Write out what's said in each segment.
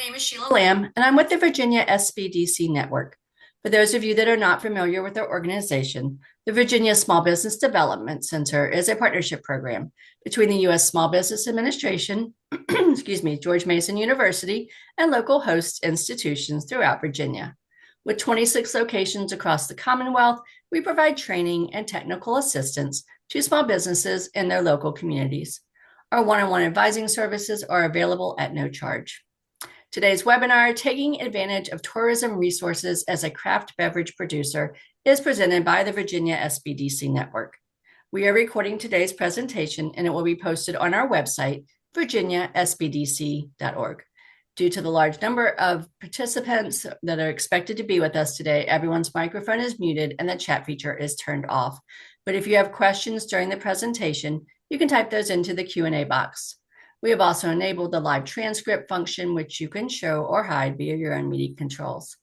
name is Sheila Lamb, and I'm with the Virginia SBDC Network. For those of you that are not familiar with our organization, the Virginia Small Business Development Center is a partnership program between the U.S. Small Business Administration, George Mason University, and local host institutions throughout Virginia. With 26 locations across the Commonwealth, we provide training and technical assistance to small businesses in their local communities. Our one-on-one advising services are available at no charge. Today's webinar, Taking Advantage of Tourism Resources as a Craft Beverage Producer, is presented by the Virginia SBDC Network. We are recording today's presentation and it will be posted on our website, virginiasbdc.org. Due to the large number of participants that are expected to be with us today, everyone's microphone is muted and the chat feature is turned off. But if you have questions during the presentation, you can type those into the Q&A box. We have also enabled the live transcript function, which you can show or hide via your own meeting controls.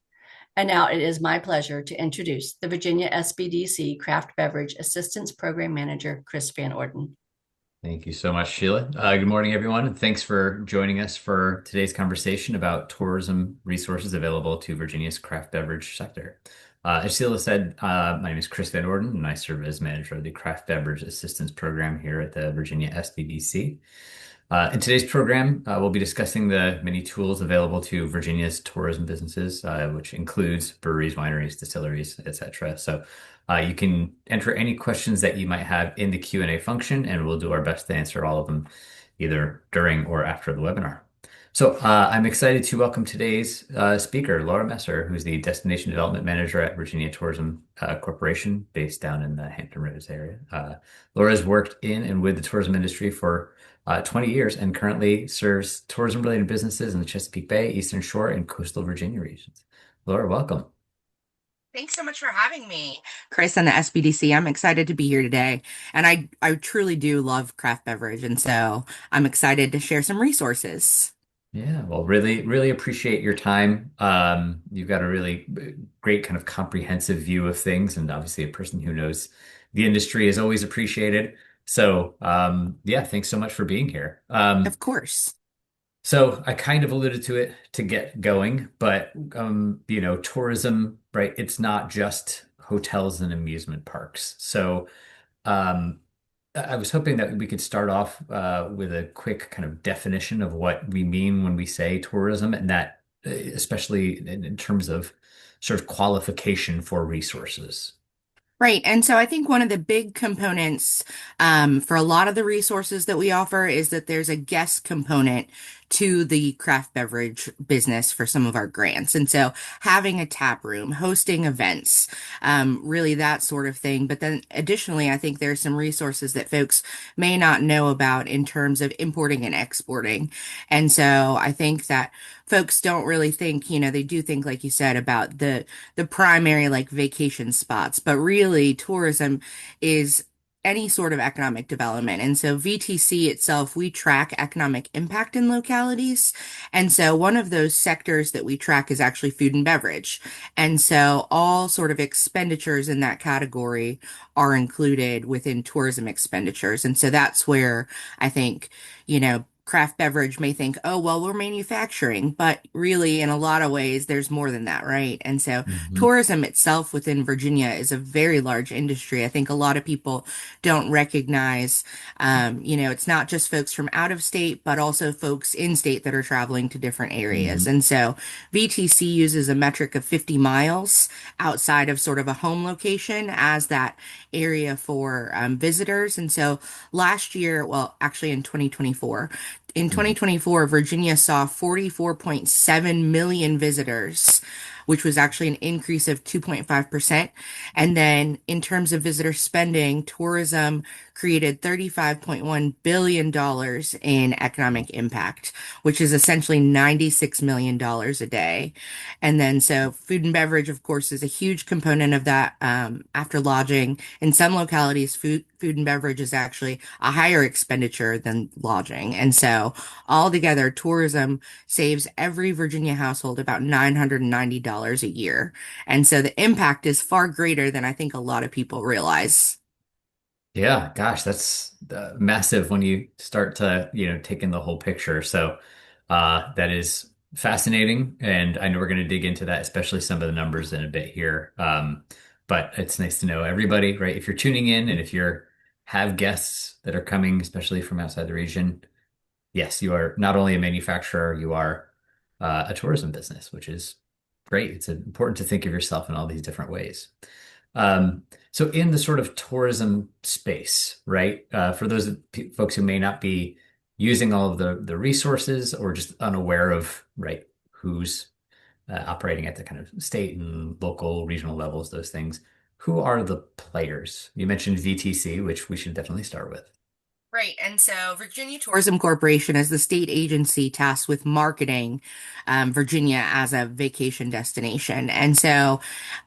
And now it is my pleasure to introduce the Virginia SBDC Craft Beverage Assistance Program Manager, Chris Van Orden. Thank you so much, Sheila. Good morning, everyone, and thanks for joining us for today's conversation about tourism resources available to Virginia's craft beverage sector. As Sheila said, my name is Chris Van Orden, and I serve as manager of the Craft Beverage Assistance Program here at the Virginia SBDC. In today's program, we'll be discussing the many tools available to Virginia's tourism businesses, which includes breweries, wineries, distilleries, etc. So you can enter any questions that you might have in the Q&A function, and we'll do our best to answer all of them either during or after the webinar. So I'm excited to welcome today's speaker, Laura Messer, who's the Destination Development Manager at Virginia Tourism Corporation, based down in the Hampton Roads area. Laura's worked in and with the tourism industry for 20 years and currently serves tourism-related businesses in the Chesapeake Bay, Eastern Shore, and coastal Virginia regions. Laura, welcome. Thanks so much for having me, Chris, and the SBDC. I'm excited to be here today. And I truly do love craft beverage. And so I'm excited to share some resources. Yeah, well, really appreciate your time. You've got a really great kind of comprehensive view of things, and obviously a person who knows the industry is always appreciated. So, yeah, thanks so much for being here. Of course. So I kind of alluded to it to get going, but tourism, right? It's not just hotels and amusement parks. So um, I was hoping that we could start off with a quick kind of definition of what we mean when we say tourism, and that especially in terms of sort of qualification for resources. Right. And so I think one of the big components for a lot of the resources that we offer is that there's a guest component to the craft beverage business for some of our grants. And so having a tap room, hosting events, really that sort of thing. But then additionally, I think there's some resources that folks may not know about in terms of importing and exporting. And so I think that folks don't really think, they do think, like you said, about the primary like vacation spots, but really tourism is any sort of economic development. And so VTC itself, we track economic impact in localities. And so one of those sectors that we track is actually food and beverage. And so all sort of expenditures in that category are included within tourism expenditures. And so that's where I think, craft beverage may think, oh, well, we're manufacturing, but really, in a lot of ways, there's more than that, right? And so Mhm. tourism itself within Virginia is a very large industry. I think a lot of people don't recognize, it's not just folks from out of state, but also folks in state that are traveling to different areas. Mhm. And so VTC uses a metric of 50 miles outside of sort of a home location as that area for visitors. And so last year, well, actually in 2024, in Mhm. 2024, Virginia saw 44.7 million visitors, which was actually an increase of 2.5%. And then in terms of visitor spending, tourism created $35.1 billion in economic impact, which is essentially $96 million a day. And then so food and beverage, of course, is a huge component of that. After lodging, in some localities, food and beverage is actually a higher expenditure than lodging. And so altogether, tourism saves every Virginia household about $990 a year. And so the impact is far greater than I think a lot of people realize. Yeah, gosh, that's massive when you start to, take in the whole picture. So that is fascinating, and I know we're going to dig into that, especially some of the numbers in a bit here. But it's nice to know everybody, right? If you're tuning in and if you're have guests that are coming, especially from outside the region, yes, you are not only a manufacturer, you are a tourism business, which is great. It's important to think of yourself in all these different ways. So in the sort of tourism space, right? For those folks who may not be using all of the resources or just unaware of, right, who's operating at the kind of state and local, regional levels, those things. Who are the players? You mentioned VTC, which we should definitely start with. Right. And so Virginia Tourism Corporation is the state agency tasked with marketing Virginia as a vacation destination. And so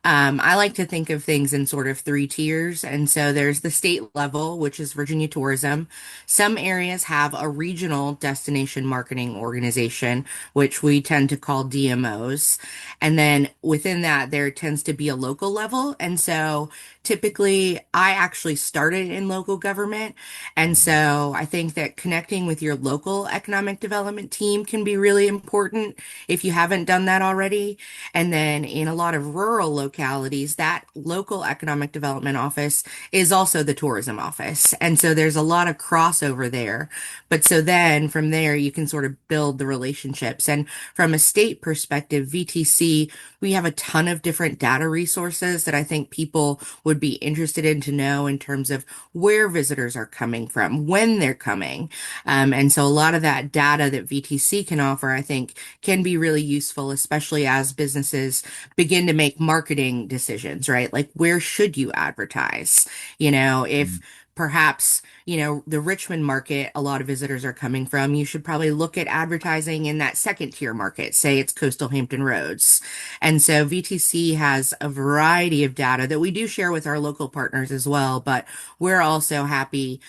I like to think of things in sort of three tiers. And so there's the state level, which is Virginia Tourism. Some areas have a regional destination marketing organization, which we tend to call DMOs. And then within that, there tends to be a local level. And so typically, I actually started in local government. And so I think that connecting with your local economic development team can be really important if you haven't done that already. And then in a lot of rural localities, that local economic development office is also the tourism office. And so there's a lot of crossover there. But so then from there, you can sort of build the relationships. And from a state perspective, VTC, we have a ton of different data resources that I think people would be interested in to know in terms of where visitors are coming from, when they're coming. And so a lot of that data that VTC can offer, I think, can be really useful, especially as businesses begin to make marketing decisions, right? Like, where should you advertise? If perhaps, the Richmond market, a lot of visitors are coming from, you should probably look at advertising in that second tier market, say it's coastal Hampton Roads. And so VTC has a variety of data that we do share with our local partners as well, but we're also happy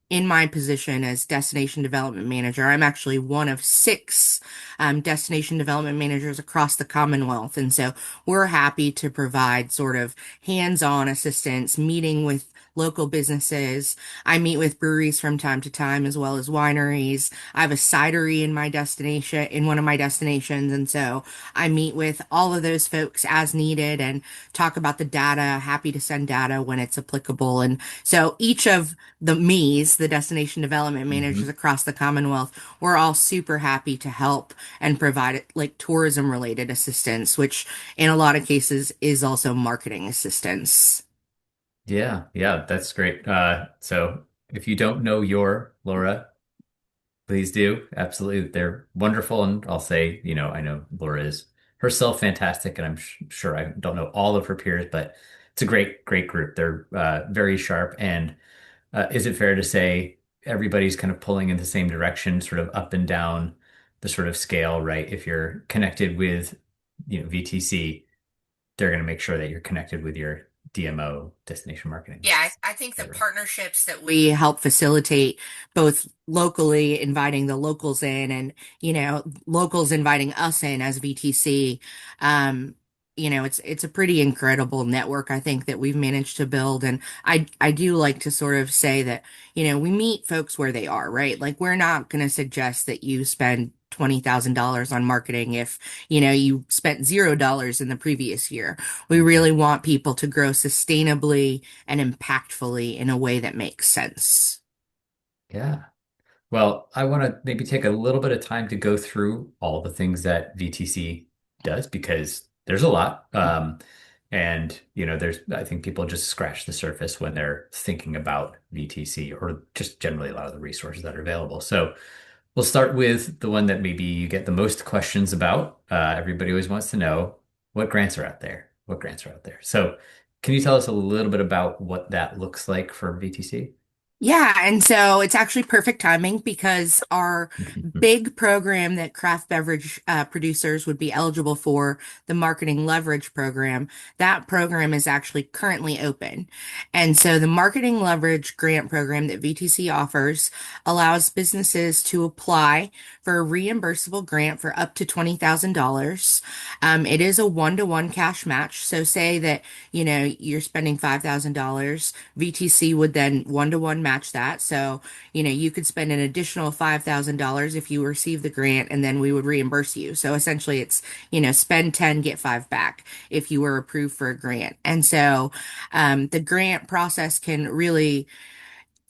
in my position as destination development manager. I'm actually one of six destination development managers across the Commonwealth. And so we're happy to provide sort of hands-on assistance, meeting with local businesses. I meet with breweries from time to time as well as wineries. I have a cidery in my destination, in one of my destinations. And so I meet with all of those folks as needed and talk about the data, happy to send data when it's applicable. And so each of the me's, the destination development managers Mhm. across the Commonwealth, we're all super happy to help and provide like tourism related assistance, which in a lot of cases is also marketing assistance. Yeah, yeah, that's great. So if you don't know your Laura, please do. Absolutely. They're wonderful. And I'll say, I know Laura is herself fantastic, and I'm sure I don't know all of her peers, but it's a great, great group. They're very sharp. And is it fair to say everybody's kind of pulling in the same direction, sort of up and down the sort of scale, right? If you're connected with, VTC, they're going to make sure that you're connected with your DMO, destination marketing. Yeah, I think the Whatever. partnerships that we help facilitate, both locally inviting the locals in and, locals inviting us in as VTC, it's a pretty incredible network, I think, that we've managed to build. And I do like to sort of say that, we meet folks where they are, right? Like, we're not going to suggest that you spend $20,000 on marketing if, you spent $0 in the previous year. We really want people to grow sustainably and impactfully in a way that makes sense. Yeah. Well, I want to maybe take a little bit of time to go through all the things that VTC does because there's a lot. And, I think people just scratch the surface when they're thinking about VTC or just generally a lot of the resources that are available. So we'll start with the one that maybe you get the most questions about. Everybody always wants to know what grants are out there. What grants are out there? So can you tell us a little bit about what that looks like for VTC? Yeah, and so it's actually perfect timing because our big program that craft beverage producers would be eligible for, the marketing leverage program, that program is actually currently open. And so the marketing leverage grant program that VTC offers allows businesses to apply for a reimbursable grant for up to $20,000. It is a one-to-one cash match. So say that, you're spending $5,000, VTC would then one-to-one match match that. So, you could spend an additional $5,000 if you receive the grant, and then we would reimburse you. So essentially it's, spend 10, get five back if you were approved for a grant. And so, the grant process can really,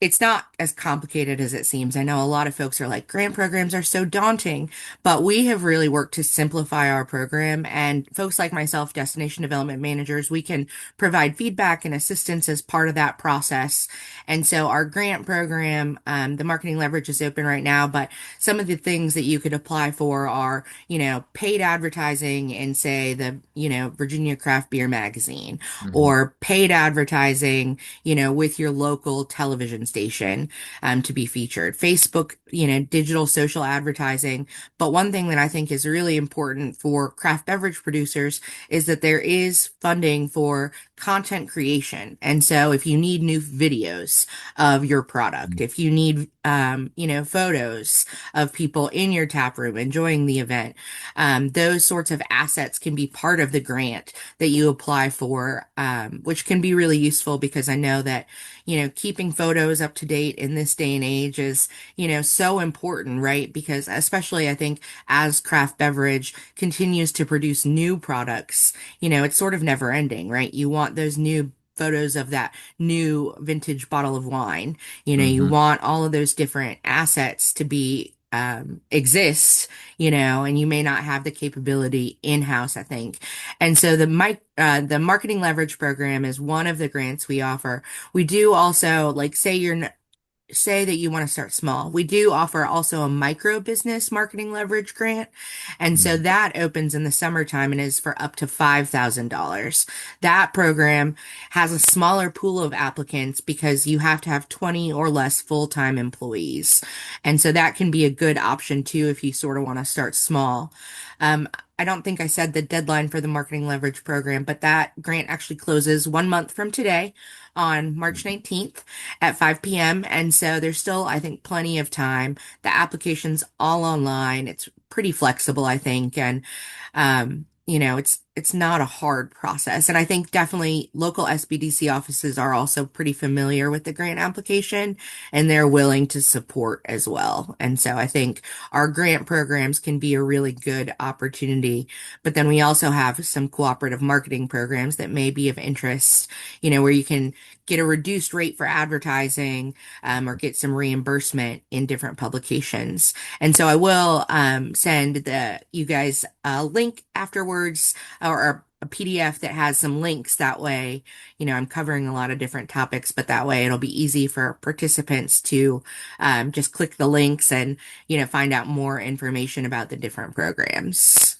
it's not as complicated as it seems. I know a lot of folks are like, grant programs are so daunting, but we have really worked to simplify our program. And folks like myself, destination development managers, we can provide feedback and assistance as part of that process. And so our grant program, the marketing leverage is open right now, but some of the things that you could apply for are, paid advertising in, say, the, Virginia Craft Beer Magazine, Hmm. or paid advertising, with your local television station, to be featured. Facebook, digital social advertising. But one thing that I think is really important for craft beverage producers is that there is funding for content creation. And so if you need new videos of your product, if you need, photos of people in your tap room enjoying the event, those sorts of assets can be part of the grant that you apply for, which can be really useful because I know that, keeping photos up to date in this day and age is, so important, right? Because especially I think as craft beverage continues to produce new products, it's sort of never ending, right? You want those new photos of that new vintage bottle of wine. You Hmm. want all of those different assets to be exist, and you may not have the capability in-house, I think. And so the marketing leverage program is one of the grants we offer. We do also, like, say that you want to start small. We do offer also a micro business marketing leverage grant. And so that opens in the summertime and is for up to $5,000. That program has a smaller pool of applicants because you have to have 20 or less full-time employees. And so that can be a good option too if you sort of want to start small. I don't think I said the deadline for the marketing leverage program, but that grant actually closes 1 month from today on March 19th at 5 p.m. And so there's still, I think, plenty of time. The application's all online. It's pretty flexible, I think. And, it's not a hard process. And I think definitely local SBDC offices are also pretty familiar with the grant application and they're willing to support as well. And so I think our grant programs can be a really good opportunity. But then we also have some cooperative marketing programs that may be of interest, where you can get a reduced rate for advertising, or get some reimbursement in different publications. And so I will send you guys a link afterwards, or a PDF that has some links. That way, I'm covering a lot of different topics, but that way it'll be easy for participants to just click the links and, find out more information about the different programs.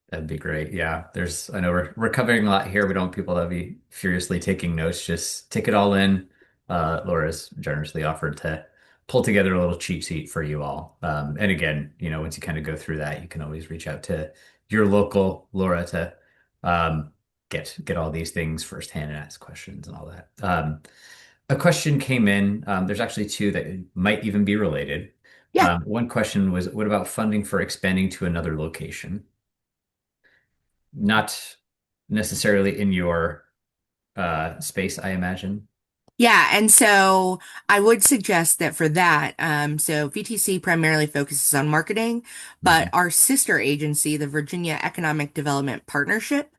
That'd be great. Yeah, I know we're covering a lot here. We don't want people to be furiously taking notes. Just take it all in. Laura's generously offered to pull together a little cheat sheet for you all. And again, once you kind of go through that, you can always reach out to your local Laura to um, get all these things firsthand and ask questions and all that. A question came in. There's actually two that might even be related. Yeah. One question was, what about funding for expanding to another location? Not necessarily in your space, I imagine. Yeah, and so I would suggest that for that, so VTC primarily focuses on marketing, but Mhm. our sister agency, the Virginia Economic Development Partnership,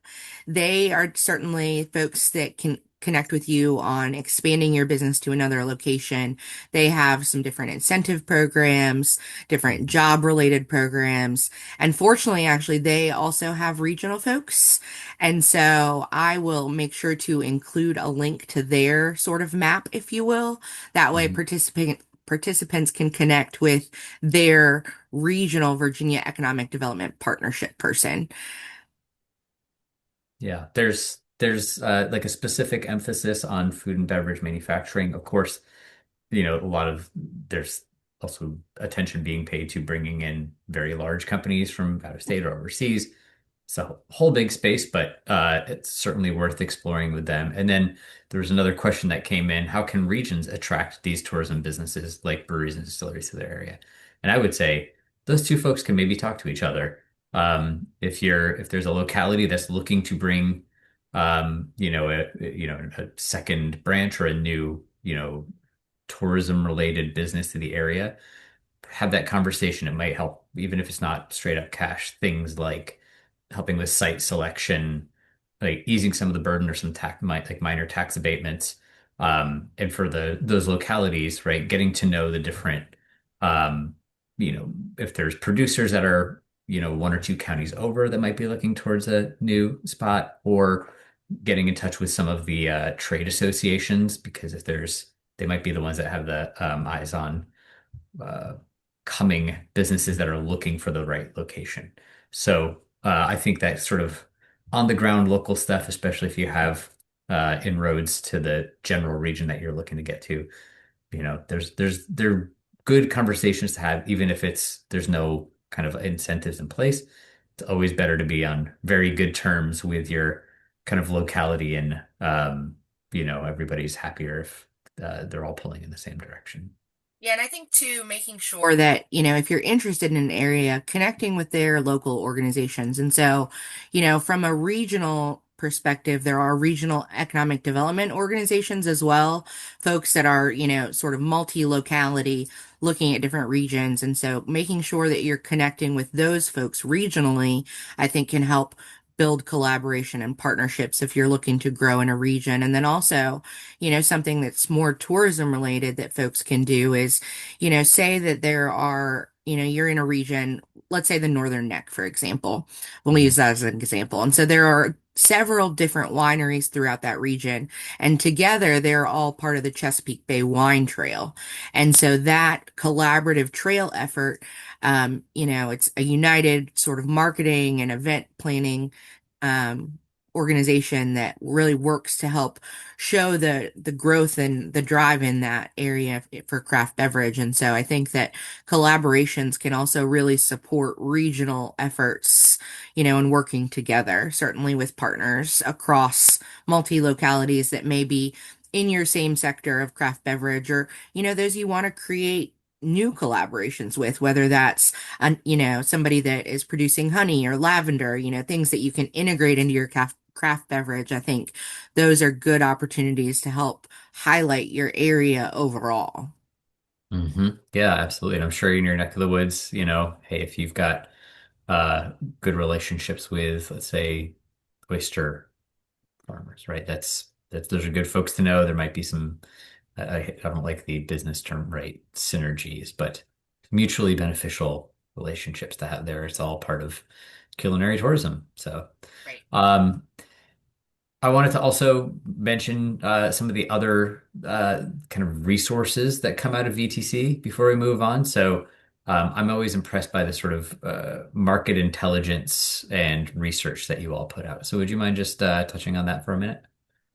they are certainly folks that can connect with you on expanding your business to another location. They have some different incentive programs, different Mhm. job related programs, and fortunately, actually, they also have regional folks. And so I will make sure to include a link to their sort of map, if you will. That way Mhm. participants can connect with their regional Virginia Economic Development Partnership person. Yeah, there's like a specific emphasis on food and beverage manufacturing. Of course, a lot of there's also attention being paid to bringing in very large companies from out of state or overseas. It's a whole big space, but it's certainly worth exploring with them. And then there was another question that came in: how can regions attract these tourism businesses like breweries and distilleries to their area? And I would say those two folks can maybe talk to each other. If there's a locality that's looking to bring, a second branch or a new, tourism related business to the area, have that conversation. It might help, even if it's not straight up cash, things like helping with site selection, like easing some of the burden or some like minor tax abatements. And for those localities, right, getting to know the different, um, if there's producers that are, one or two counties over that might be looking towards a new spot, or getting in touch with some of the trade associations, because they might be the ones that have the eyes on uh, coming businesses that are looking for the right location. So I think that sort of on the ground local stuff, especially if you have inroads to the general region that you're looking to get to, they're good conversations to have, even if there's no kind of incentives in place. It's always better to be on very good terms with your kind of locality, and everybody's happier if they're all pulling in the same direction. Yeah, and I think too, making sure that, if you're interested in an area, connecting with their local organizations. And so, from a regional perspective, there are regional economic development organizations as well, folks that are, sort of multi-locality looking at different regions. And so making sure that you're connecting with those folks regionally, I think can help build collaboration and partnerships if you're looking to grow in a region. And then also, something that's more tourism related that folks can do is, say that there are, you're in a region, let's say the Northern Neck, for example. We'll use that as an example. And so there are several different wineries throughout that region, and together they're all part of the Chesapeake Bay Wine Trail. And so that collaborative trail effort, it's a united sort of marketing and event planning um, organization that really works to help show the growth and the drive in that area for craft beverage. And so I think that collaborations can also really support regional efforts, and working together, certainly with partners across multi-localities that may be in your same sector of craft beverage, or, those you want to create new collaborations with, whether that's somebody that is producing honey or lavender, things that you can integrate into your craft beverage. I think those are good opportunities to help highlight your area overall. Yeah, absolutely. And I'm sure in your neck of the woods, hey, if you've got uh, good relationships with, let's say, oyster farmers, right? Those are good folks to know. There might be some, I don't like the business term, right? Synergies, but mutually beneficial relationships to have there. It's all part of culinary tourism. So, Right. um, I wanted to also mention some of the other kind of resources that come out of VTC before we move on. So I'm always impressed by the sort of market intelligence and research that you all put out. So would you mind just touching on that for a minute?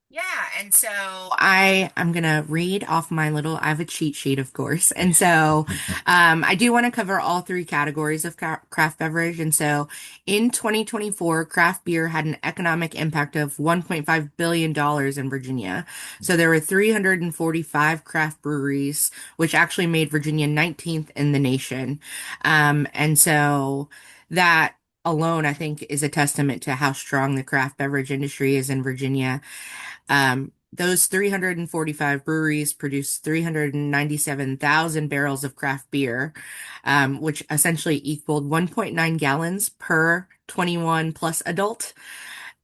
Yeah, and so I'm gonna read off I have a cheat sheet, of course. And so I do want to cover all three categories of craft beverage. And so in 2024, craft beer had an economic impact of $1.5 billion in Virginia. So there were 345 craft breweries, which actually made Virginia 19th in the nation. And so that alone, I think, is a testament to how strong the craft beverage industry is in Virginia. Those 345 breweries produced 397,000 barrels of craft beer, which essentially equaled 1.9 gallons per 21 plus adult.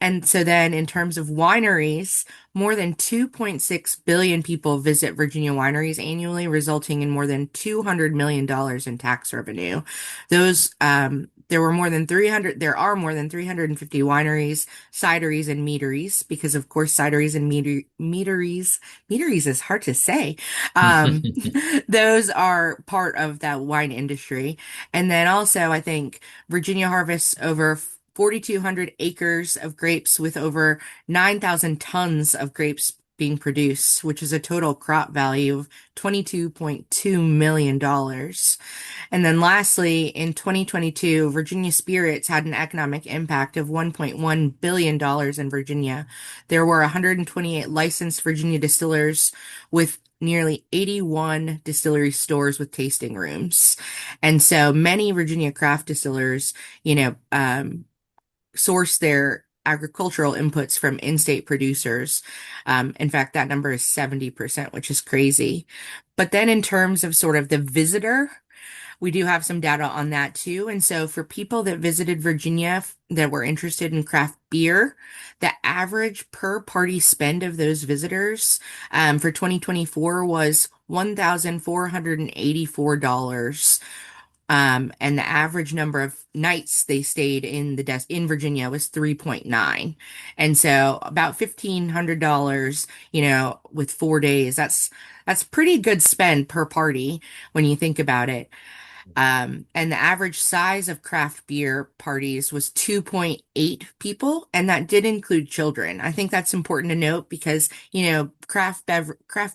And so then in terms of wineries, more than 2.6 billion people visit Virginia wineries annually, resulting in more than $200 million in tax revenue. There are more than 350 wineries, cideries, and meaderies, because of course, cideries and meaderies is hard to say. Um, those are part of that wine industry. And then also, I think Virginia harvests over 4,200 acres of grapes with over 9,000 tons of grapes being produced, which is a total crop value of $22.2 million. And then lastly, in 2022, Virginia Spirits had an economic impact of $1.1 billion in Virginia. There were 128 licensed Virginia distillers with nearly 81 distillery stores with tasting rooms. And so many Virginia craft distillers, source their agricultural inputs from in-state producers. In fact, that number is 70%, which is crazy. But then in terms of sort of the visitor, we do have some data on that too. And so for people that visited Virginia that were interested in craft beer, the average per party spend of those visitors for 2024 was $1,484. And the average number of nights they stayed in in Virginia was 3.9. And so about $1,500, with 4 days, that's pretty good spend per party when you think about it. And the average size of craft beer parties was 2.8 people, and that did include children. I think that's important to note because, craft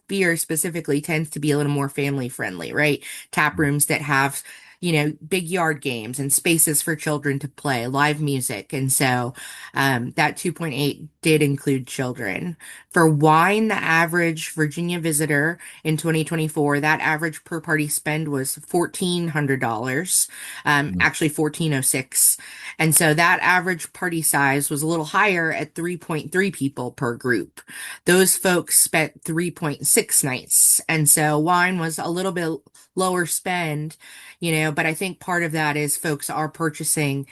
beer specifically tends to be a little more family friendly, right? Tap rooms that have, big yard games and spaces for children to play, live music. And so, that 2.8 did include children. For wine, the average Virginia visitor in 2024, that average per party spend was $1,400, actually 1,406. And so that average party size was a little higher at 3.3 people per group. Those folks spent 3.6 nights. And so wine was a little bit lower spend, but I think part of that is folks are purchasing,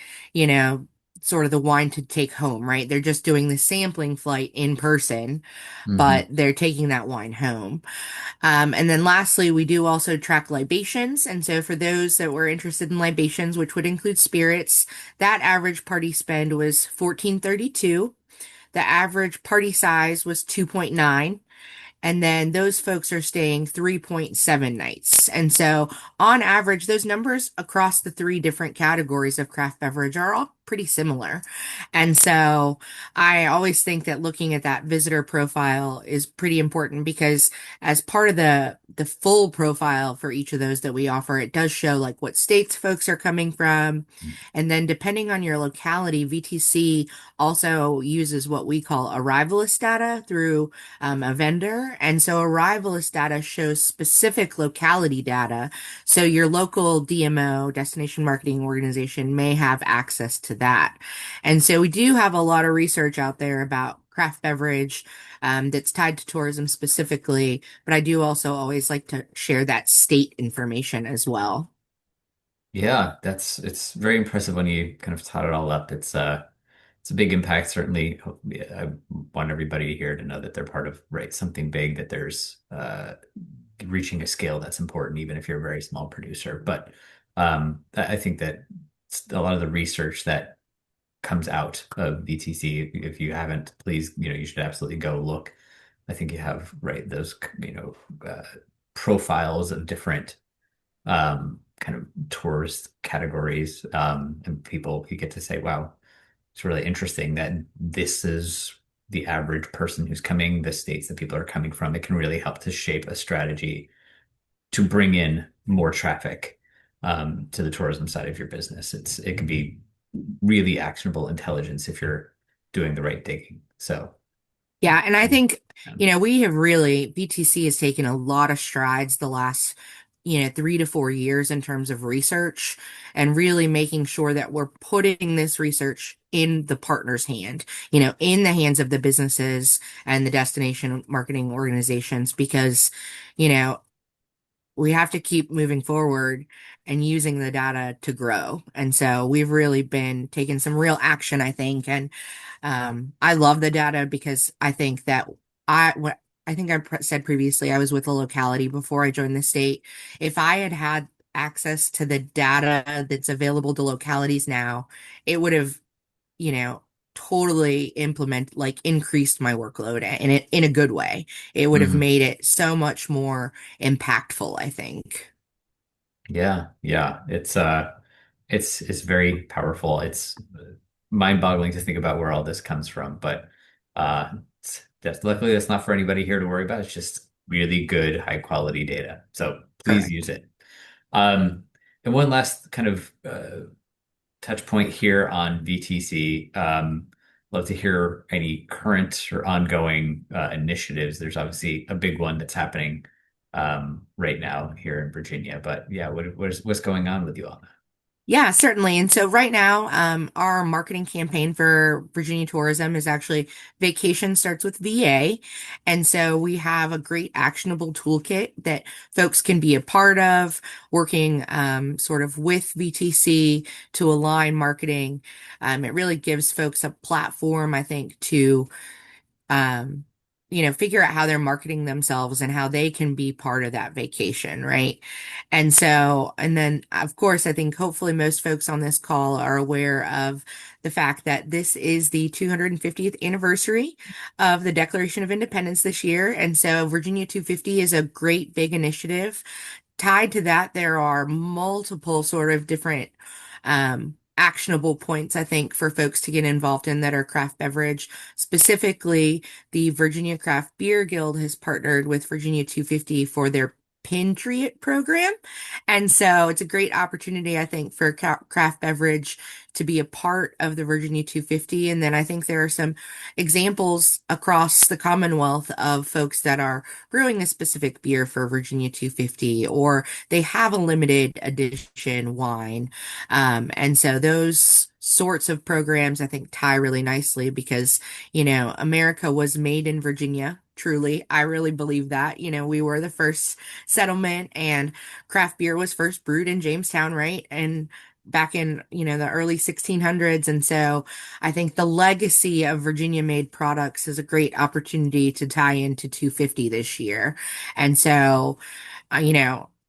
sort of the wine to take home, right? They're just doing the sampling flight in person, Hmm. but they're taking that wine home. And then lastly, we do also track libations. And so for those that were interested in libations, which would include spirits, that average party spend was 1432. The average party size was 2.9. And then those folks are staying 3.7 nights. And so on average, those numbers across the three different categories of craft beverage are all pretty similar. And so I always think that looking at that visitor profile is pretty important because as part of the full profile for each of those that we offer, it does show like what states folks are coming from. And then depending on your locality, VTC also uses what we call arrivalist data through a vendor. And so arrivalist data shows specific locality data. So your local DMO, destination marketing organization, may have access to that. And so we do have a lot of research out there about craft beverage that's tied to tourism specifically, but I do also always like to share that state information as well. Yeah, it's very impressive when you kind of tot it all up. It's a big impact, certainly. I want everybody here to know that they're part of, right, something big, that there's reaching a scale that's important, even if you're a very small producer. But I think that a lot of the research that comes out of VTC, if you haven't, please, you should absolutely go look. I think you have, right, those, profiles of different kind of tourist categories, and people, you get to say, wow, it's really interesting that this is the average person who's coming, the states that people are coming from. It can really help to shape a strategy to bring in more traffic to the tourism side of your business. It can be really actionable intelligence if you're doing the right digging. So, Yeah, and I think, um, we have really, BTC has taken a lot of strides the last, 3 to 4 years in terms of research and really making sure that we're putting this research in the partner's hand, in the hands of the businesses and the destination marketing organizations, because, you know, we have to keep moving forward and using the data to grow. And so we've really been taking some real action, I think. And I love the data because I think that what I think said previously, I was with a locality before I joined the state. If I had had access to the data that's available to localities now, it would have, you know, totally increased my workload in a good way. It would have mhm. made it so much more impactful, I think. Yeah, yeah. It's very powerful. It's mind-boggling to think about where all this comes from, but luckily that's not for anybody here to worry about. It's just really good, high quality data. So please use Correct. it. Um, and one last kind of touch point here on VTC. Love to hear any current or ongoing initiatives. There's obviously a big one that's happening right now here in Virginia. But yeah, what's going on with you all? Yeah, certainly. And so right now, our marketing campaign for Virginia tourism is actually vacation starts with VA. And so we have a great actionable toolkit that folks can be a part of, working sort of with VTC to align marketing. It really gives folks a platform, I think, to um, figure out how they're marketing themselves and how they can be part of that vacation, right? And so, and then of course, I think hopefully most folks on this call are aware of the fact that this is the 250th anniversary of the Declaration of Independence this year. And so Virginia 250 is a great big initiative. Tied to that, there are multiple sort of different actionable points, I think, for folks to get involved in that are craft beverage. Specifically, the Virginia Craft Beer Guild has partnered with Virginia 250 for their Patriot program. And so it's a great opportunity, I think, for craft beverage to be a part of the Virginia 250. And then I think there are some examples across the Commonwealth of folks that are brewing a specific beer for Virginia 250, or they have a limited edition wine. And so those sorts of programs, I think, tie really nicely because, America was made in Virginia. Truly, I really believe that. We were the first settlement, and craft beer was first brewed in Jamestown, right? And back in, the early 1600s. And so I think the legacy of Virginia made products is a great opportunity to tie into 250 this year. And so,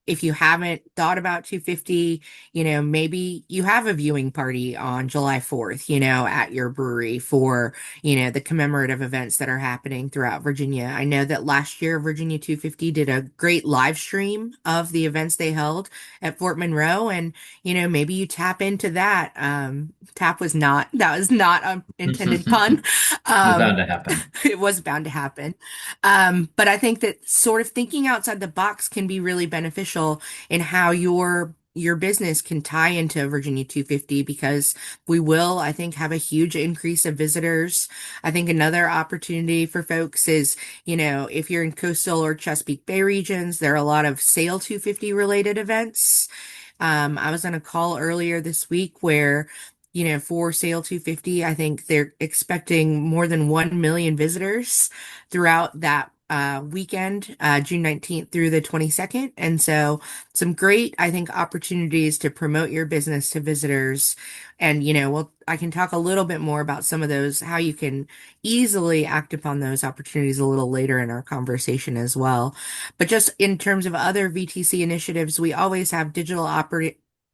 if you haven't thought about 250, maybe you have a viewing party on July 4th, at your brewery for, the commemorative events that are happening throughout Virginia. I know that last year, Virginia 250 did a great live stream of the events they held at Fort Monroe. And, maybe you tap into that. That was not an intended pun. Was bound Um, to happen. it was bound to happen. But I think that sort of thinking outside the box can be really beneficial in how your business can tie into Virginia 250 because we will, I think, have a huge increase of visitors. I think another opportunity for folks is, if you're in coastal or Chesapeake Bay regions, there are a lot of Sail 250 related events. I was on a call earlier this week where, for Sail 250, I think they're expecting more than 1 million visitors throughout that weekend, June 19th through the 22nd. And so some great, I think, opportunities to promote your business to visitors. And, I can talk a little bit more about some of those, how you can easily act upon those opportunities a little later in our conversation as well. But just in terms of other VTC initiatives, we always have digital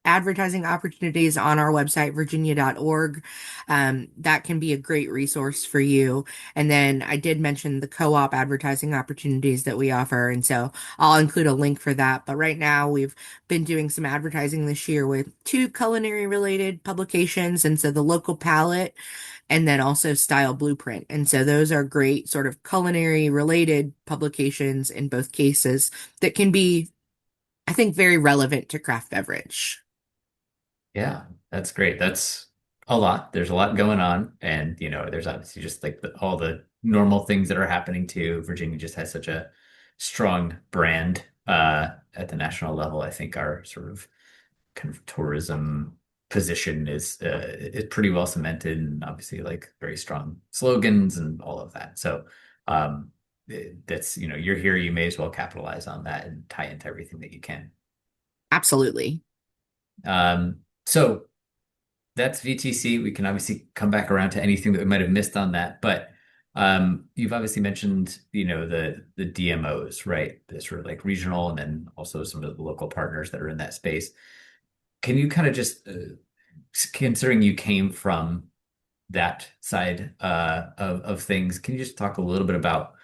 advertising opportunities on our website, virginia.org. That can be a great resource for you. And then I did mention the co-op advertising opportunities that we offer. And so I'll include a link for that. But right now we've been doing some advertising this year with two culinary related publications. And so the Local Palette and then also Style Blueprint. And so those are great sort of culinary related publications in both cases that can be, I think, very relevant to craft beverage. Yeah, that's great. That's a lot. There's a lot going on. And, there's obviously just like all the normal things that are happening too. Virginia just has such a strong brand at the national level. I think our sort of kind of tourism position is pretty well cemented and obviously like very strong slogans and all of that. So that's, you're here, you may as well capitalize on that and tie into everything that you can. Absolutely. So that's VTC. We can obviously come back around to anything that we might have missed on that, but you've obviously mentioned, the DMOs, right? The sort of like regional and then also some of the local partners that are in that space. Can you kind of just, considering you came from that side of things, can you just talk a little bit about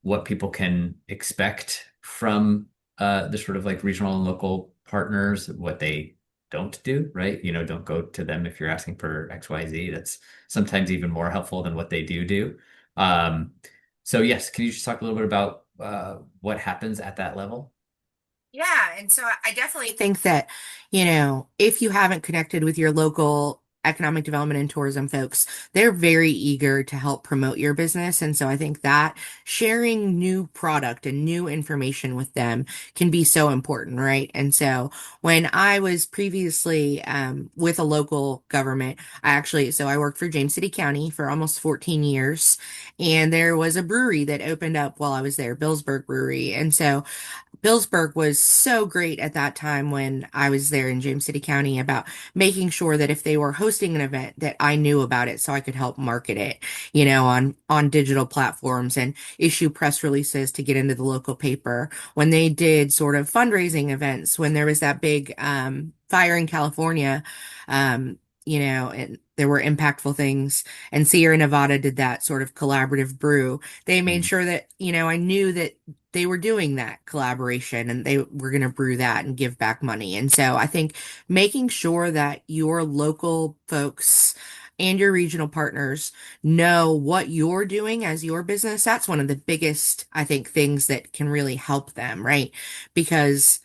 what people can expect from the sort of like regional and local partners, what they don't do, right? Don't go to them if you're asking for XYZ. That's sometimes even more helpful than what they do. Um, so yes, can you just talk a little bit about what happens at that level? Yeah, and so I definitely think that, if you haven't connected with your local economic development and tourism folks, they're very eager to help promote your business. And so I think that sharing new product and new information with them can be so important, right? And so when I was previously with a local government, so I worked for James City County for almost 14 years, and there was a brewery that opened up while I was there, Billsburg Brewery. And so Billsburg was so great at that time when I was there in James City County about making sure that if they were hosting an event that I knew about it so I could help market it, on digital platforms and issue press releases to get into the local paper. When they did sort of fundraising events, when there was that big fire in California, and there were impactful things, and Sierra Nevada did that sort of collaborative brew. They made Mhm. sure that, I knew that they were doing that collaboration and they were going to brew that and give back money. And so I think making sure that your local folks and your regional partners know what you're doing as your business, that's one of the biggest, I think, things that can really help them, right? Because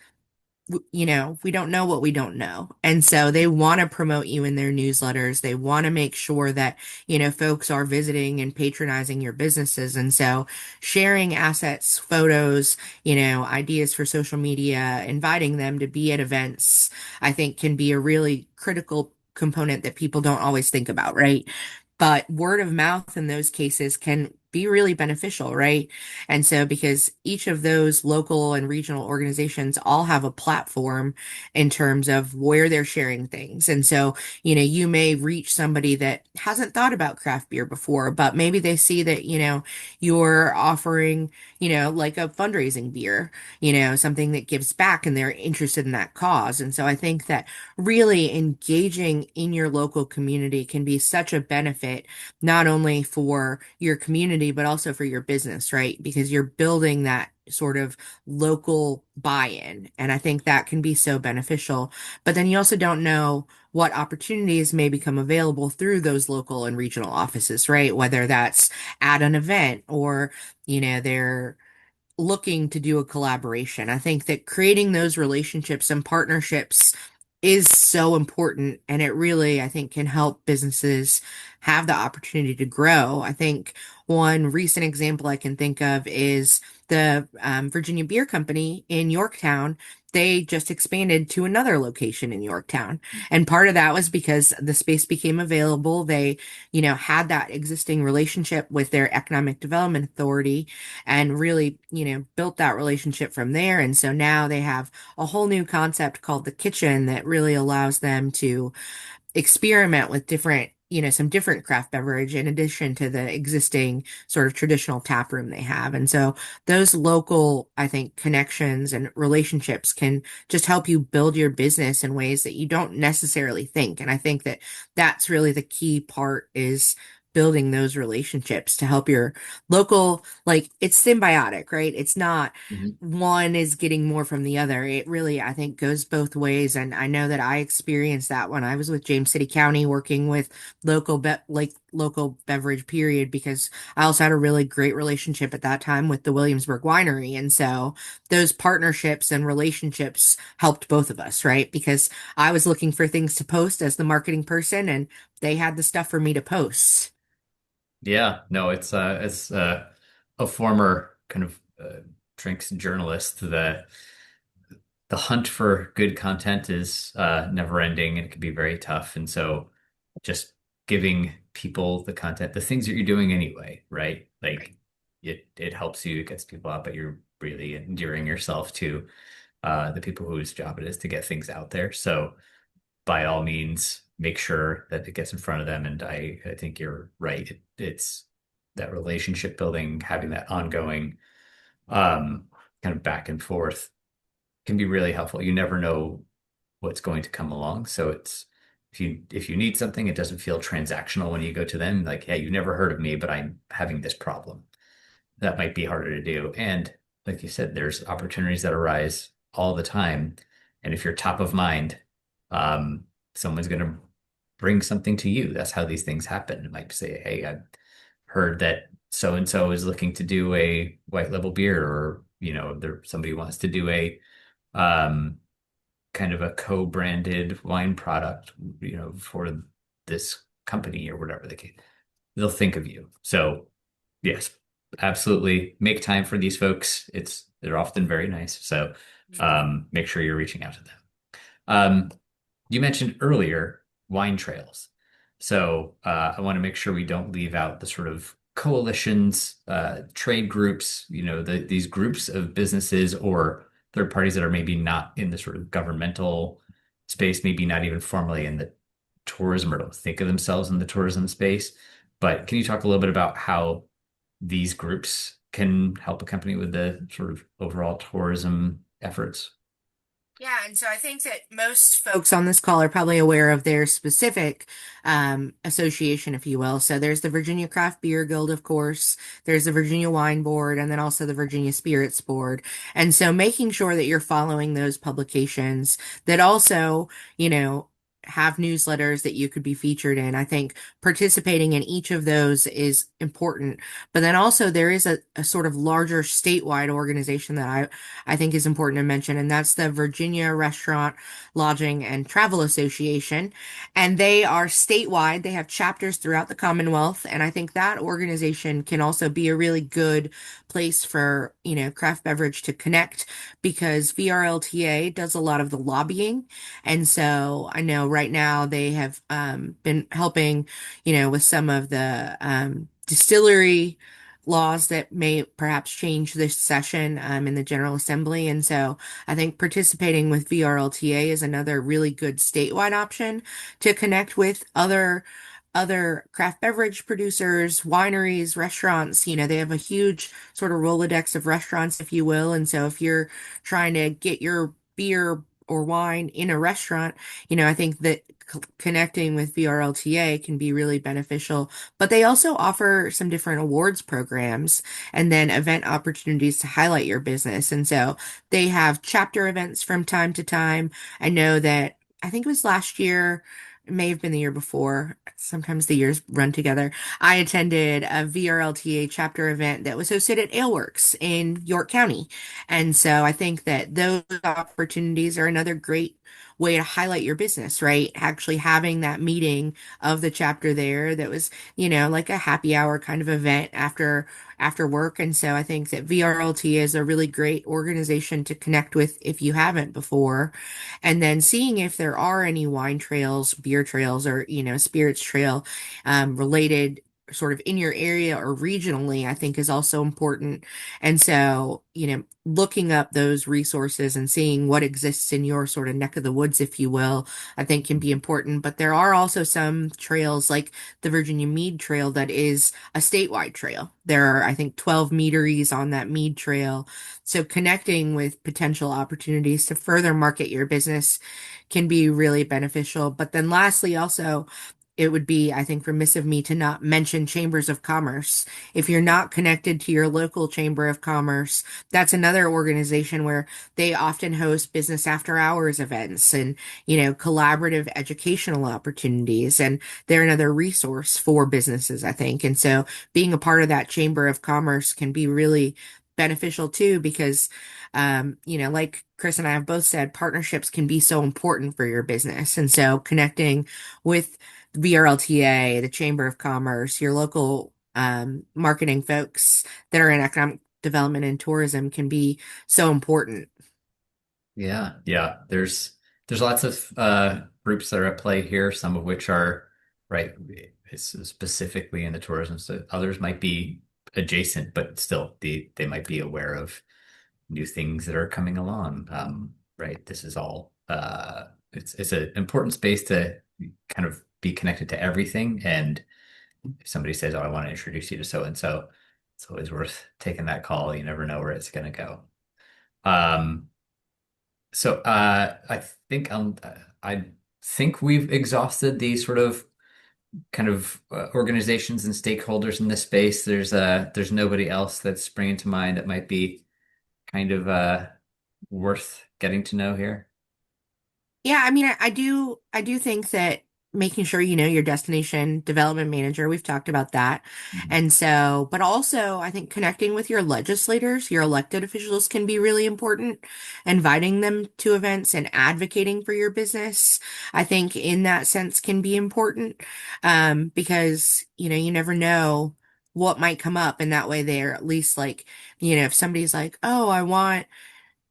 we don't know what we don't know. And so they want to promote you in their newsletters. They want to make sure that, folks are visiting and patronizing your businesses. And so sharing assets, photos, ideas for social media, inviting them to be at events, I think can be a really critical component that people don't always think about, right? But word of mouth in those cases can be really beneficial, right? And so, because each of those local and regional organizations all have a platform in terms of where they're sharing things. And so, you may reach somebody that hasn't thought about craft beer before, but maybe they see that, you're offering, like a fundraising beer, something that gives back and they're interested in that cause. And so I think that really engaging in your local community can be such a benefit, not only for your community, but also for your business, right? Because you're building that sort of local buy-in. And I think that can be so beneficial. But then you also don't know what opportunities may become available through those local and regional offices, right? Whether that's at an event or, they're looking to do a collaboration. I think that creating those relationships and partnerships is so important. And it really, I think, can help businesses have the opportunity to grow. I think one recent example I can think of is the Virginia Beer Company in Yorktown. They just expanded to another location in Yorktown. And part of that was because the space became available. They, had that existing relationship with their economic development authority and really, built that relationship from there. And so now they have a whole new concept called the kitchen that really allows them to experiment with some different craft beverage in addition to the existing sort of traditional tap room they have. And so those local, I think, connections and relationships can just help you build your business in ways that you don't necessarily think. And I think that that's really the key part is building those relationships to help your local, like it's symbiotic, right? It's not Mhm. one is getting more from the other. It really, I think, goes both ways. And I know that I experienced that when I was with James City County working with local beverage period, because I also had a really great relationship at that time with the Williamsburg Winery. And so those partnerships and relationships helped both of us, right? Because I was looking for things to post as the marketing person and they had the stuff for me to post. Yeah, no, it's a former kind of drinks journalist. The hunt for good content is never ending and it can be very tough. And so just giving people the content, the things that you're doing anyway, right? Like it helps you, it gets people out, but you're really endearing yourself to the people whose job it is to get things out there. So by all means, make sure that it gets in front of them. And I think you're right. It's that relationship building, having that ongoing kind of back and forth can be really helpful. You never know what's going to come along. So it's if you need something, it doesn't feel transactional when you go to them. Like, hey, you never heard of me, but I'm having this problem. That might be harder to do. And like you said, there's opportunities that arise all the time. And if you're top of mind, um, someone's going to bring something to you. That's how these things happen. It might say, hey, I heard that so and so is looking to do a white label beer, or somebody wants to do a um, kind of a co-branded wine product, for this company or whatever the case, they'll think of you. So yes, absolutely make time for these folks. They're often very nice. So make sure you're reaching out to them. Um, you mentioned earlier wine trails. So I want to make sure we don't leave out the sort of coalitions, trade groups, these groups of businesses or third parties that are maybe not in the sort of governmental space, maybe not even formally in the tourism or don't think of themselves in the tourism space. But can you talk a little bit about how these groups can help a company with the sort of overall tourism efforts? Yeah, and so I think that most folks on this call are probably aware of their specific association, if you will. So there's the Virginia Craft Beer Guild, of course. There's the Virginia Wine Board, and then also the Virginia Spirits Board. And so making sure that you're following those publications that also, have newsletters that you could be featured in. I think participating in each of those is important. But then also there is a sort of larger statewide organization that I think is important to mention, and that's the Virginia Restaurant, Lodging, and Travel Association. And they are statewide. They have chapters throughout the Commonwealth, and I think that organization can also be a really good place for, craft beverage to connect because VRLTA does a lot of the lobbying. And so I know right now they have been helping, with some of the distillery laws that may perhaps change this session in the General Assembly. And so I think participating with VRLTA is another really good statewide option to connect with other craft beverage producers, wineries, restaurants. They have a huge sort of Rolodex of restaurants, if you will. And so if you're trying to get your beer or wine in a restaurant, I think that connecting with VRLTA can be really beneficial. But they also offer some different awards programs and then event opportunities to highlight your business. And so they have chapter events from time to time. I know that I think it was last year. It may have been the year before. Sometimes the years run together. I attended a VRLTA chapter event that was hosted at Aleworks in York County. And so I think that those opportunities are another great way to highlight your business, right? Actually having that meeting of the chapter there that was, like a happy hour kind of event after work. And so I think that VRLT is a really great organization to connect with if you haven't before. And then seeing if there are any wine trails, beer trails, or, spirits trail related sort of in your area or regionally, I think is also important. And so, looking up those resources and seeing what exists in your sort of neck of the woods, if you will, I think can be important. But there are also some trails like the Virginia Mead Trail that is a statewide trail. There are, I think, 12 meaderies on that Mead Trail. So connecting with potential opportunities to further market your business can be really beneficial. But then lastly, also, it would be, I think, remiss of me to not mention chambers of commerce. If you're not connected to your local chamber of commerce, that's another organization where they often host business after hours events and, collaborative educational opportunities. And they're another resource for businesses, I think. And so being a part of that chamber of commerce can be really beneficial too, because, like Chris and I have both said, partnerships can be so important for your business. And so connecting with VRLTA, the Chamber of Commerce, your local marketing folks that are in economic development and tourism can be so important. Yeah, yeah. There's lots of groups that are at play here, some of which are right specifically in the tourism. So others might be adjacent, but still they might be aware of new things that are coming along. Right. This is all it's an important space to kind of be connected to everything. And if somebody says, "Oh, I want to introduce you to so and so," it's always worth taking that call. You never know where it's going to go. Um, I think I think we've exhausted these sort of kind of organizations and stakeholders in this space. There's nobody else that's springing to mind that might be kind of worth getting to know here. Yeah, I mean, I do think that making sure you know your destination development manager. We've talked about that. Mhm. And so, but also I think connecting with your legislators, your elected officials can be really important. Inviting them to events and advocating for your business, I think in that sense can be important. Because, you never know what might come up. And that way they're at least like, if somebody's like, oh, I want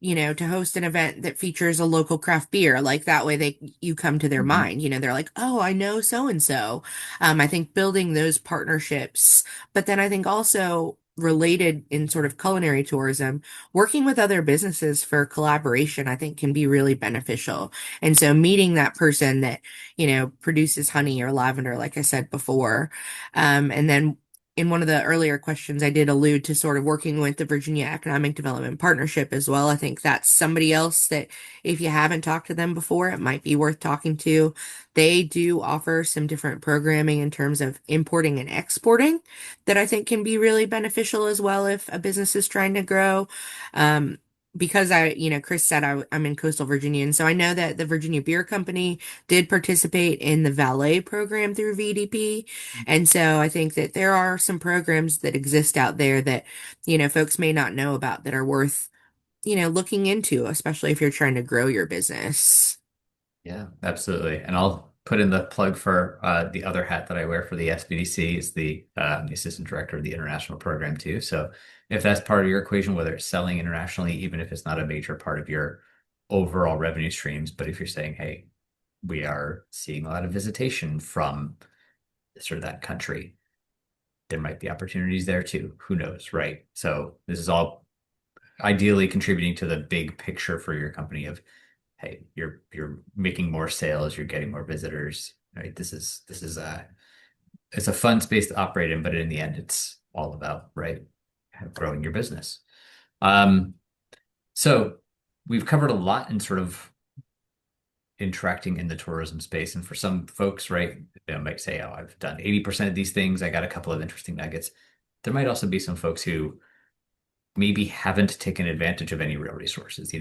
to host an event that features a local craft beer. Like that way you come to their Mhm. mind. They're like, oh, I know so and so. I think building those partnerships, but then I think also related in sort of culinary tourism, working with other businesses for collaboration, I think can be really beneficial. And so meeting that person that, produces honey or lavender, like I said before, and then in one of the earlier questions, I did allude to sort of working with the Virginia Economic Development Partnership as well. I think that's somebody else that if you haven't talked to them before, it might be worth talking to. They do offer some different programming in terms of importing and exporting that I think can be really beneficial as well if a business is trying to grow. Um, because Chris said I'm in coastal Virginia, and so I know that the Virginia Beer Company did participate in the valet program through VDP. And so I think that there are some programs that exist out there that, folks may not know about that are worth, looking into, especially if you're trying to grow your business. Yeah, absolutely. And I'll put in the plug for the other hat that I wear for the SBDC is the assistant director of the international program too. So if that's part of your equation, whether it's selling internationally, even if it's not a major part of your overall revenue streams, but if you're saying, hey, we are seeing a lot of visitation from this or that country, there might be opportunities there too. Who knows, right? So this is all ideally contributing to the big picture for your company of hey, you're making more sales, you're getting more visitors, right? This is a it's a fun space to operate in, but in the end, it's all about right growing your business. Um, so we've covered a lot in sort of interacting in the tourism space, and for some folks, right, they might say, "Oh, I've done 80% of these things. I got a couple of interesting nuggets." There might also be some folks who maybe haven't taken advantage of any real resources.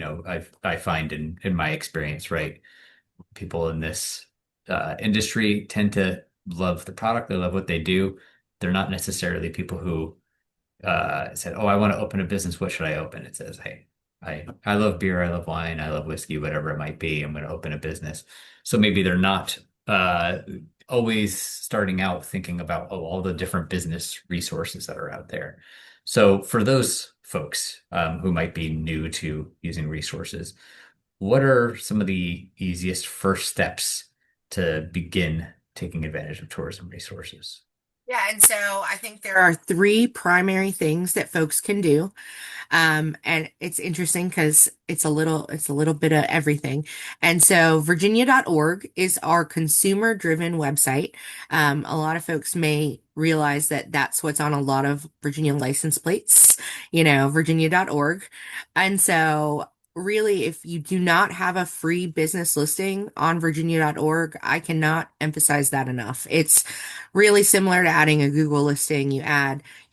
I find in my experience, right? People in this industry tend to love the product. They love what they do. They're not necessarily people who said, "Oh, I want to open a business. What should I open?" It says, "Hey, I love beer. I love wine. I love whiskey. Whatever it might be. I'm going to open a business." So maybe they're not uh, always starting out thinking about all the different business resources that are out there. So for those folks who might be new to using resources, what are some of the easiest first steps to begin taking advantage of tourism resources? Yeah, and so I think there are three primary things that folks can do. And it's interesting because it's a little bit of everything. And so Virginia.org is our consumer driven website. A lot of folks may realize that that's what's on a lot of Virginia license plates, Virginia.org. And so really, if you do not have a free business listing on Virginia.org, I cannot emphasize that enough. It's really similar to adding a Google listing. You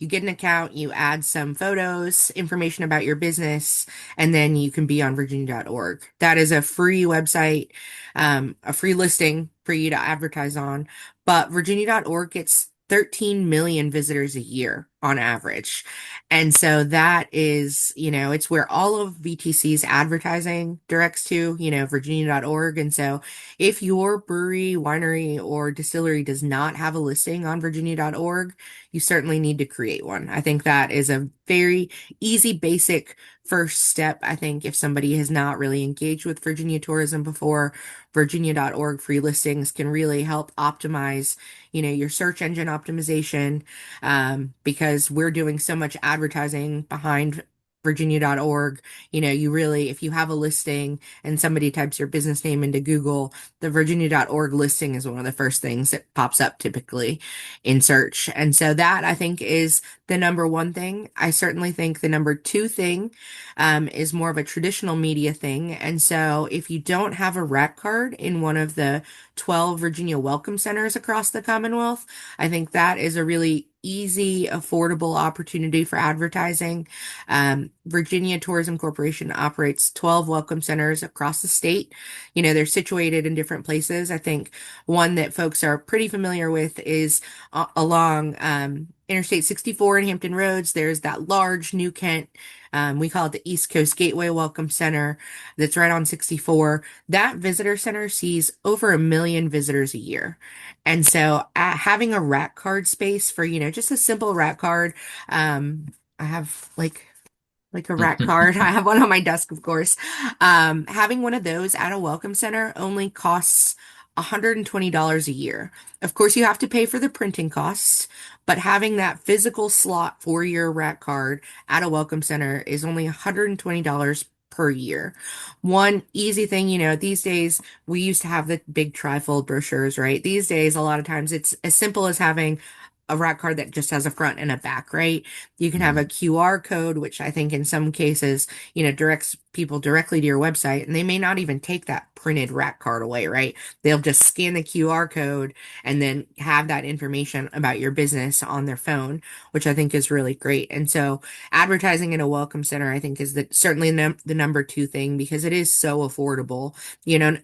get an account, you add some photos, information about your business, and then you can be on Virginia.org. That is a free website, a free listing for you to advertise on. But Virginia.org gets 13 million visitors a year on average. And so that is, it's where all of VTC's advertising directs to, Virginia.org. And so if your brewery, winery, or distillery does not have a listing on Virginia.org, you certainly need to create one. I think that is a very easy, basic first step. I think if somebody has not really engaged with Virginia tourism before, Virginia.org free listings can really help optimize, your search engine optimization, because we're doing so much advertising behind Virginia.org. You really, if you have a listing and somebody types your business name into Google, the Virginia.org listing is one of the first things that pops up typically in search. And so that I think is the number one thing. I certainly think the number two thing is more of a traditional media thing. And so if you don't have a rec card in one of the 12 Virginia Welcome Centers across the Commonwealth, I think that is a really easy, affordable opportunity for advertising. Virginia Tourism Corporation operates 12 welcome centers across the state. They're situated in different places. I think one that folks are pretty familiar with is along Interstate 64 in Hampton Roads. There's that large New Kent, we call it the East Coast Gateway Welcome Center, that's right on 64. That visitor center sees over 1 million visitors a year. And so having a rack card space for, just a simple rack card, I have like a rack card. I have one on my desk, of course. Having one of those at a welcome center only costs $120 a year. Of course, you have to pay for the printing costs, but having that physical slot for your rack card at a welcome center is only $120 per year. One easy thing, these days we used to have the big trifold brochures, right? These days, a lot of times it's as simple as having a rack card that just has a front and a back, right? You can have a QR code, which I think in some cases, directs people directly to your website, and they may not even take that printed rack card away, right? They'll just scan the QR code and then have that information about your business on their phone, which I think is really great. And so advertising in a welcome center, I think is certainly the number two thing because it is so affordable.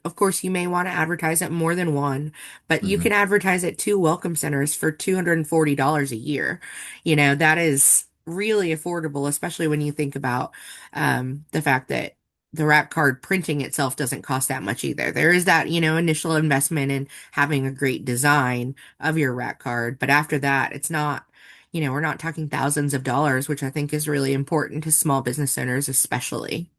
Of course, you may want to advertise at more than one, but you Mhm. can advertise at two welcome centers for $240 a year. That is really affordable, especially when you think about the fact that the rack card printing itself doesn't cost that much either. There is that, initial investment in having a great design of your rack card, but after that, it's not, we're not talking thousands of dollars, which I think is really important to small business owners, especially.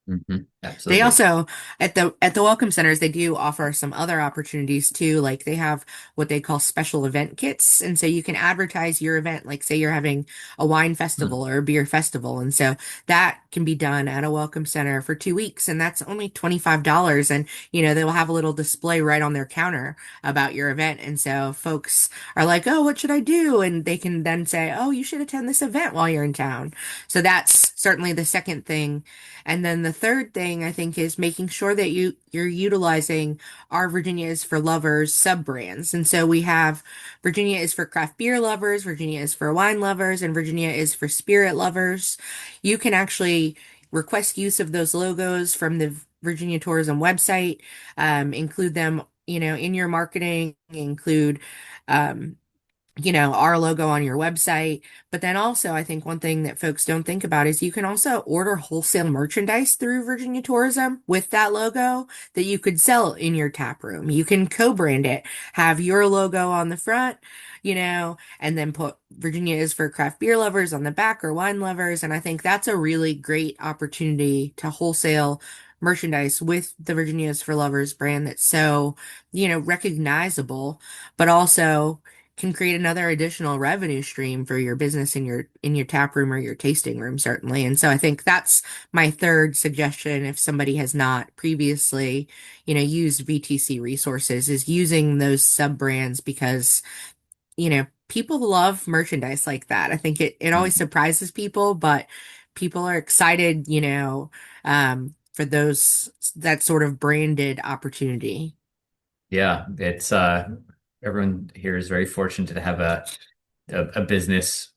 They Absolutely. also at the welcome centers they do offer some other opportunities too. Like they have what they call special event kits, and so you can advertise your event. Like say you're having a wine Hmm. festival or a beer festival, and so that can be done at a welcome center for 2 weeks, and that's only $25. And they will have a little display right on their counter about your event, and so folks are like, "Oh, what should I do?" And they can then say, "Oh, you should attend this event while you're in town." So that's certainly the second thing. And then the third thing I think is making sure that you're utilizing our Virginia is for Lovers sub brands. And so we have Virginia is for craft beer lovers, Virginia is for wine lovers, and Virginia is for spirit lovers. You can actually request use of those logos from the Virginia Tourism website, include them, in your marketing, include um, our logo on your website. But then also, I think one thing that folks don't think about is you can also order wholesale merchandise through Virginia Tourism with that logo that you could sell in your tap room. You can co-brand it, have your logo on the front, and then put Virginia is for craft beer lovers on the back or wine lovers. And I think that's a really great opportunity to wholesale merchandise with the Virginia is for Lovers brand that's so, recognizable, but also can create another additional revenue stream for your business in your tap room or your tasting room, certainly. And so I think that's my third suggestion if somebody has not previously, used VTC resources is using those sub brands because, people love merchandise like that. I think it always Mhm. surprises people, but people are excited, for that sort of branded opportunity. Yeah, it's everyone here is very fortunate to have a business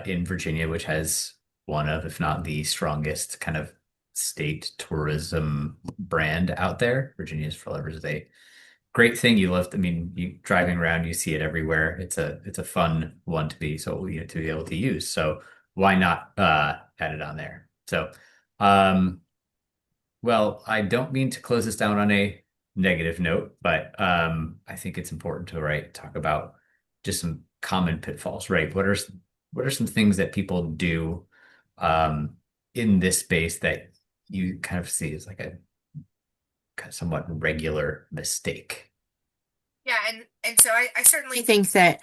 in Virginia, which has one of, if not the strongest kind of state tourism brand out there. Virginia's for Lovers is a great thing. You love, I mean, you driving around, you see it everywhere. It's a fun one to be so to be able to use. So why not add it on there? So um well, I don't mean to close this down on a negative note, but I think it's important to talk about just some common pitfalls, right? What are some things that people do um, in this space that you kind of see as like a kind of somewhat regular mistake? Yeah, and so I certainly think that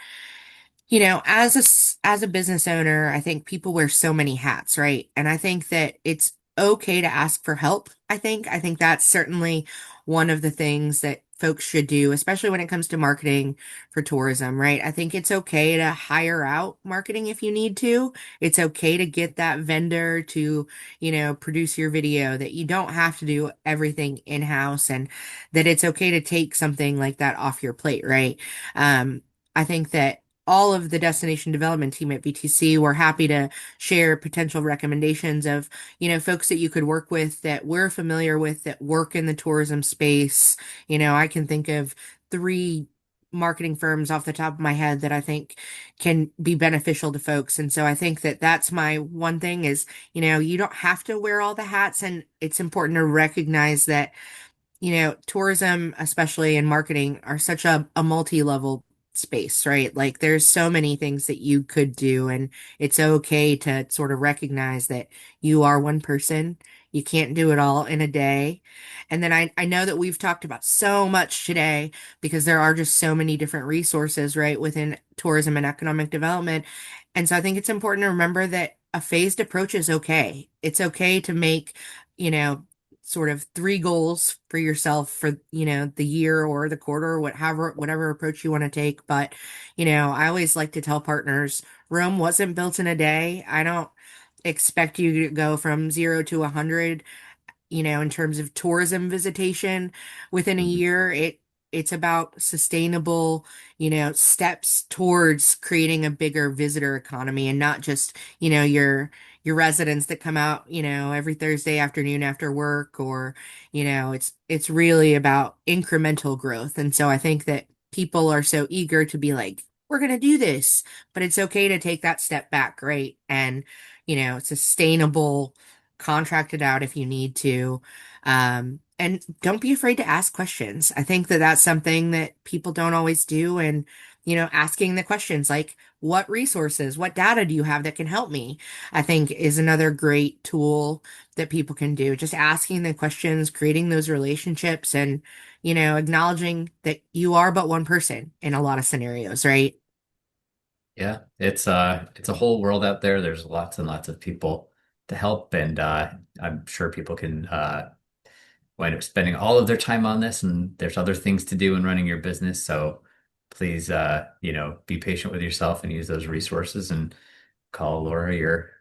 as a business owner, I think people wear so many hats, right? And I think that it's okay to ask for help. I think that's certainly one of the things that folks should do, especially when it comes to marketing for tourism, right? I think it's okay to hire out marketing if you need to. It's okay to get that vendor to, produce your video, that you don't have to do everything in-house, and that it's okay to take something like that off your plate, right? I think that all of the destination development team at VTC, we're happy to share potential recommendations of, folks that you could work with that we're familiar with that work in the tourism space. I can think of three marketing firms off the top of my head that I think can be beneficial to folks. And so I think that that's my one thing is, you don't have to wear all the hats, and it's important to recognize that tourism, especially in marketing, are such a multi-level space, right? Like there's so many things that you could do, and it's okay to sort of recognize that you are one person. You can't do it all in a day. And then I know that we've talked about so much today because there are just so many different resources, right, within tourism and economic development. And so I think it's important to remember that a phased approach is okay. It's okay to make, you know, sort of three goals for yourself for the year or the quarter or whatever approach you want to take. But I always like to tell partners, Rome wasn't built in a day. I don't expect you to go from 0 to 100 in terms of tourism visitation within a year. It's about sustainable, steps towards creating a bigger visitor economy, and not just, your residents that come out, every Thursday afternoon after work, or, it's really about incremental growth. And so I think that people are so eager to be like, we're going to do this, but it's okay to take that step back, right? And, sustainable, contract it out if you need to. And don't be afraid to ask questions. I think that that's something that people don't always do. And, asking the questions like, what resources, what data do you have that can help me? I think is another great tool that people can do. Just asking the questions, creating those relationships, and, acknowledging that you are but one person in a lot of scenarios, right? Yeah, it's a whole world out there. There's lots and lots of people to help, and I'm sure people can wind up spending all of their time on this, and there's other things to do in running your business. So please, be patient with yourself and use those resources, and call Laura, your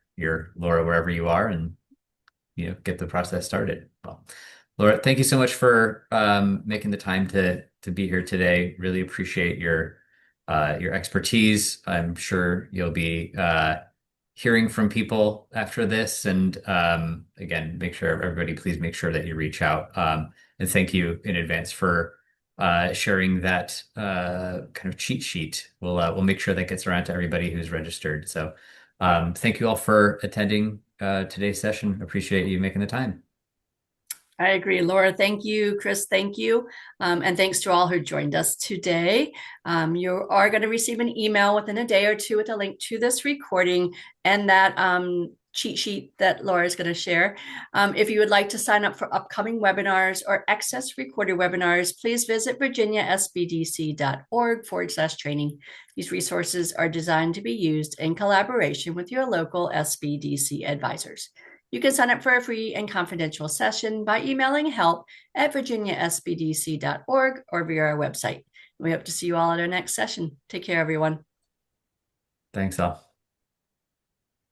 Laura, wherever you are, and get the process started. Well, Laura, thank you so much for making the time to be here today. Really appreciate your expertise. I'm sure you'll be hearing from people after this. And again, make sure everybody, please make sure that you reach out. And thank you in advance for sharing that kind of cheat sheet. We'll make sure that gets around to everybody who's registered. So thank you all for attending today's session. Appreciate you making the time. I agree. Laura, thank you. Chris, thank you. And thanks to all who joined us today. You are going to receive an email within a day or two with a link to this recording and that cheat sheet that Laura is going to share. If you would like to sign up for upcoming webinars or access recorded webinars, please visit virginiasbdc.org/training. These resources are designed to be used in collaboration with your local SBDC advisors. You can sign up for a free and confidential session by emailing help@virginiasbdc.org or via our website. We hope to see you all at our next session. Take care, everyone. Thanks all.